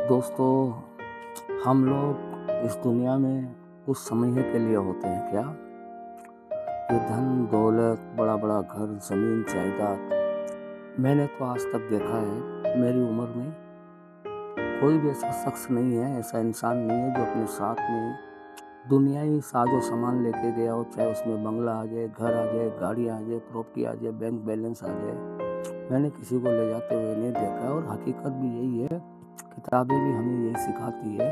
दोस्तों, हम लोग इस दुनिया में कुछ समय के लिए होते हैं क्या? ये धन दौलत, बड़ा बड़ा घर, ज़मीन जायदाद, मैंने तो आज तक देखा है मेरी उम्र में कोई भी ऐसा शख्स नहीं है, ऐसा इंसान नहीं है जो अपने साथ में दुनियाई साजो सामान लेके गया हो। चाहे उसमें बंगला आ जाए, घर आ जाए, गाड़ी आ जाए, प्रॉपर्टी आ जाए, बैंक बैलेंस आ जाए, मैंने किसी को ले जाते हुए नहीं देखा। और हकीकत भी यही है, किताबें भी हमें यही सिखाती है,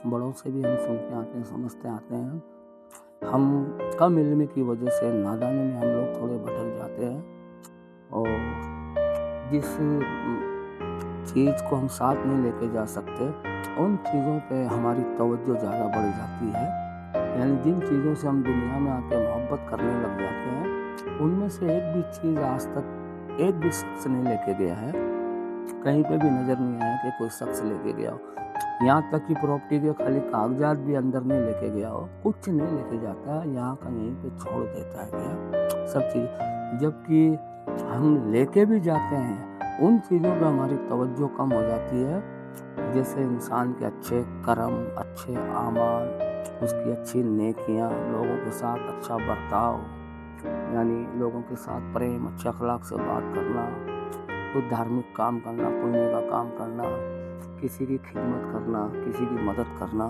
बड़ों से भी हम सुनते आते हैं, समझते आते हैं। हम कम इल्मी की वजह से, नादानी में हम लोग थोड़े भटक जाते हैं और जिस चीज़ को हम साथ नहीं लेके जा सकते, उन चीज़ों पे हमारी तवज्जो ज़्यादा बढ़ जाती है। यानी जिन चीज़ों से हम दुनिया में आके मोहब्बत करने लग जाते हैं, उनमें से एक भी चीज़ आज तक एक भी शख्स नहीं लेके गया है। कहीं पे भी नज़र नहीं आया कि कोई शख्स लेके गया हो। यहाँ तक कि प्रॉपर्टी के खाली कागजात भी अंदर नहीं लेके गया हो, कुछ नहीं लेके जाता, यहाँ का यहीं पे छोड़ देता है क्या सब चीज़। जबकि हम लेके भी जाते हैं, उन चीज़ों पे हमारी तवज्जो कम हो जाती है। जैसे इंसान के अच्छे कर्म, अच्छे आमाल, उसकी अच्छी नेकियां, लोगों के साथ अच्छा बर्ताव, यानी लोगों के साथ प्रेम, अच्छे अखलाक से बात करना, कोई धार्मिक काम करना, पुण्य का काम करना, किसी की खिदमत करना, किसी की मदद करना,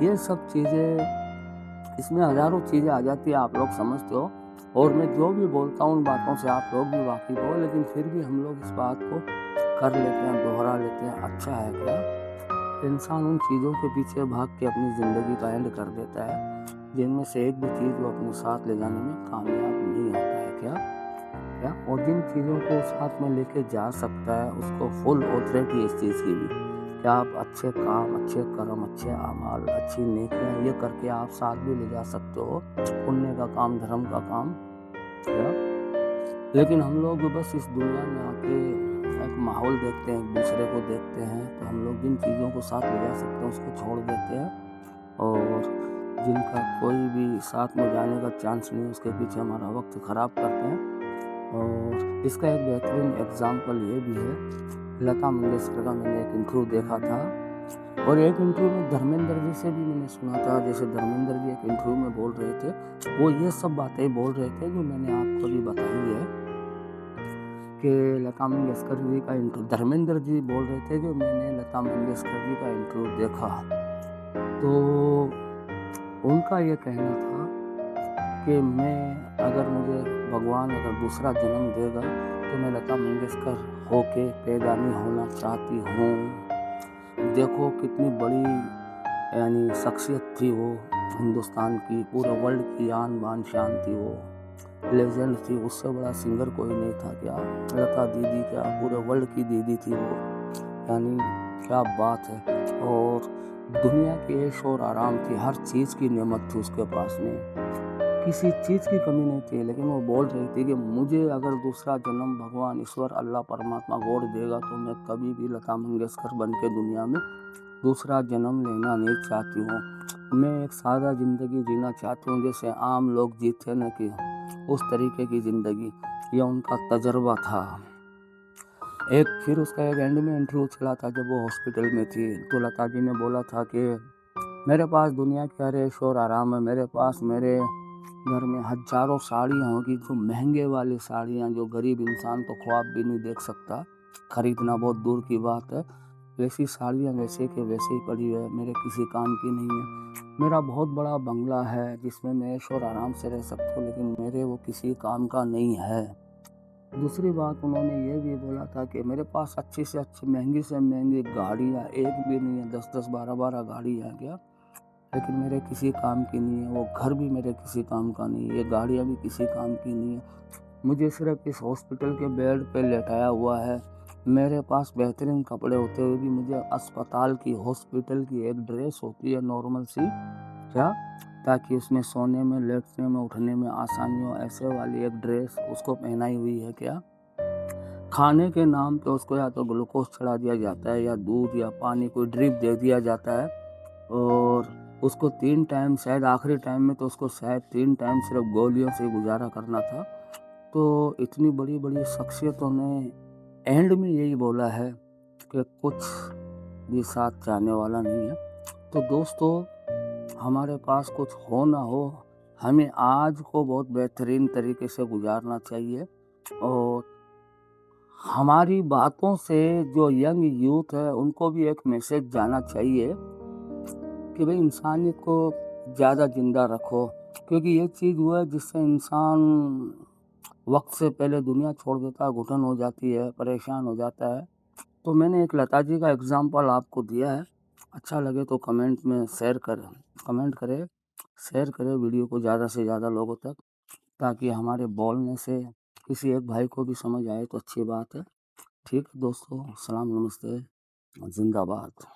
ये सब चीज़ें, इसमें हज़ारों चीज़ें आ जाती है, आप लोग समझते हो। और मैं जो भी बोलता हूँ उन बातों से आप लोग भी वाकिफ़ हो, लेकिन फिर भी हम लोग इस बात को कर लेते हैं, दोहरा लेते हैं। अच्छा है क्या? इंसान उन चीज़ों के पीछे भाग के अपनी ज़िंदगी का एंड कर देता है, जिनमें से एक भी चीज़ वो अपने साथ ले जाने में कामयाब नहीं होता है क्या? और जिन चीज़ों को साथ में लेके जा सकता है, उसको फुल ऑथोरिटी इस चीज़ की भी, क्या आप अच्छे काम, अच्छे कर्म, अच्छे आमाल, अच्छी नेकियां ये करके आप साथ भी ले जा सकते हो, पुण्य का काम, धर्म का काम। क्या? लेकिन हम लोग बस इस दुनिया में आके एक माहौल देखते हैं, एक दूसरे को देखते हैं, तो हम लोग जिन चीज़ों को साथ ले जा सकते हैं उसको छोड़ देते हैं, और जिनका कोई भी साथ में जाने का चांस नहीं, उसके पीछे हमारा वक्त ख़राब करते हैं। और इसका एक बेहतरीन एग्ज़ाम्पल ये भी है, लता मंगेशकर का मैंने एक इंटरव्यू देखा था, और एक इंटरव्यू में धर्मेंद्र जी से भी मैंने सुना था। जैसे धर्मेंद्र जी एक इंटरव्यू में बोल रहे थे, वो ये सब बातें बोल रहे थे जो मैंने आपको अभी बताई है कि लता मंगेशकर जी का इंटरव्यू, धर्मेंद्र जी बोल रहे थे कि मैंने लता मंगेशकर जी का इंटरव्यू देखा, तो उनका ये कहना था कि अगर मुझे भगवान अगर दूसरा जन्म देगा तो मैं लता मंगेशकर होके पैगानी होना चाहती हूँ। देखो कितनी बड़ी यानी शख्सियत थी वो, हिंदुस्तान की, पूरे वर्ल्ड की आन बान शान थी वो, लेजेंड थी, उससे बड़ा सिंगर कोई नहीं था क्या? लता दीदी क्या पूरे वर्ल्ड की दीदी थी वो, यानी क्या बात है। और दुनिया की ऐश और आराम थी, हर चीज़ की नेमत थी उसके पास में, किसी चीज़ की कमी नहीं थी। लेकिन वो बोल रही थी कि मुझे अगर दूसरा जन्म भगवान, ईश्वर, अल्लाह परमात्मा गॉड देगा तो मैं कभी भी लता मंगेशकर बन के दुनिया में दूसरा जन्म लेना नहीं चाहती हूँ। मैं एक सादा ज़िंदगी जीना चाहती हूँ, जैसे आम लोग जीते न, कि उस तरीके की ज़िंदगी, यह उनका तजर्बा था। फिर उसका एक एंड में इंटरव्यू चला था जब वो हॉस्पिटल में थी, तो लता जी ने बोला था कि मेरे पास दुनिया की हर ऐश और आराम है, मेरे पास मेरे घर में हजारों साड़ियाँ होगी, जो महंगे वाली साड़ियाँ, जो गरीब इंसान तो ख्वाब भी नहीं देख सकता, खरीदना बहुत दूर की बात है, वैसी साड़ियाँ वैसे के वैसे ही पड़ी है, मेरे किसी काम की नहीं है। मेरा बहुत बड़ा बंगला है जिसमें मैं ऐश और आराम से रह सकता हूँ, लेकिन मेरे वो किसी काम का नहीं है। दूसरी बात उन्होंने ये भी बोला था कि मेरे पास अच्छी से महंगी गाड़ियाँ एक भी नहीं है, 10-10, 12-12 गाड़ियाँ क्या, लेकिन मेरे किसी काम की नहीं है। वो घर भी मेरे किसी काम का नहीं है, ये गाड़ियाँ भी किसी काम की नहीं है। मुझे सिर्फ इस हॉस्पिटल के बेड पे लेटाया हुआ है। मेरे पास बेहतरीन कपड़े होते हुए भी मुझे अस्पताल की, हॉस्पिटल की एक ड्रेस होती है नॉर्मल सी, क्या, ताकि उसमें सोने में, लेटने में, उठने में आसानी हो, ऐसे वाली एक ड्रेस उसको पहनाई हुई है क्या। खाने के नाम पे उसको या तो ग्लूकोज चढ़ा दिया जाता है, या दूध या पानी, कोई ड्रिप दे दिया जाता है, और उसको 3 टाइम, शायद आखिरी टाइम में तो उसको शायद 3 टाइम सिर्फ गोलियों से गुजारा करना था। तो इतनी बड़ी बड़ी शख्सियतों ने एंड में यही बोला है कि कुछ भी साथ जाने वाला नहीं है। तो दोस्तों, हमारे पास कुछ हो ना हो, हमें आज को बहुत बेहतरीन तरीके से गुजारना चाहिए और हमारी बातों से जो यंग यूथ है उनको भी एक मैसेज जाना चाहिए कि भाई इंसानियत को ज़्यादा ज़िंदा रखो, क्योंकि ये चीज़ वो है जिससे इंसान वक्त से पहले दुनिया छोड़ देता है, घुटन हो जाती है, परेशान हो जाता है। तो मैंने एक लता जी का एग्जाम्पल आपको दिया है। अच्छा लगे तो कमेंट करें, शेयर करें वीडियो को ज़्यादा से ज़्यादा लोगों तक, ताकि हमारे बोलने से किसी एक भाई को भी समझ आए तो अच्छी बात है। ठीक है दोस्तों, सलाम, नमस्ते, जिंदाबाद।